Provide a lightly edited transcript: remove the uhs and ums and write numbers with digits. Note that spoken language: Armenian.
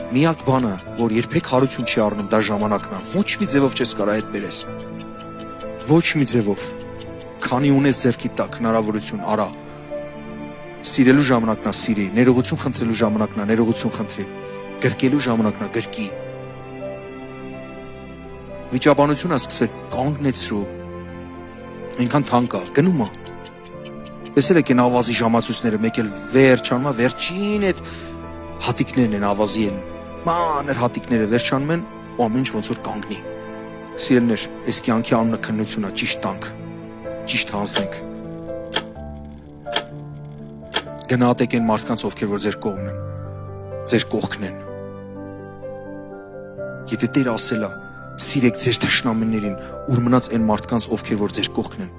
Միակ բանը, որ երբեք հարություն չի առնում, դա ժամանակն է։ Ոչ մի ձևով չես կարող այդ բերես։ Ոչ մի ձևով։ Քանի ունես ձեռքի տակ հնարավորություն, արա։ Սիրելու ժամանակն է, սիրի, ներողություն խնդրելու ժամանակն է, ներողություն խնդրի։ Գրկելու ժամանակն է, գրկի։ Վիճաբանությունը սկսվեց կանգնեցրու։ Այնքան թանկ է, գնում է։ Տեսել եք այն ավազի ժամացույցները, մեկ էլ վերջանում է, վերջին այդ հատիկներն են ավազի են, մանր հատիկները վերջանում են, ու ամեն ինչ ոնց որ կանգնի։ Սիրելիներ, այս կյանքի անունը քննություն է, ճիշտ տանք, ճիշտ հանձնենք։ Գնահատեք այն մարդկանց, ովքեր որ ձեր կողմն են, ձեր կողքն են։ Եթե Տերը ասել է, սիրեք ձեր թշնամիներին, ուր մնաց այն մարդկանց, ովքեր որ ձեր կողքն են։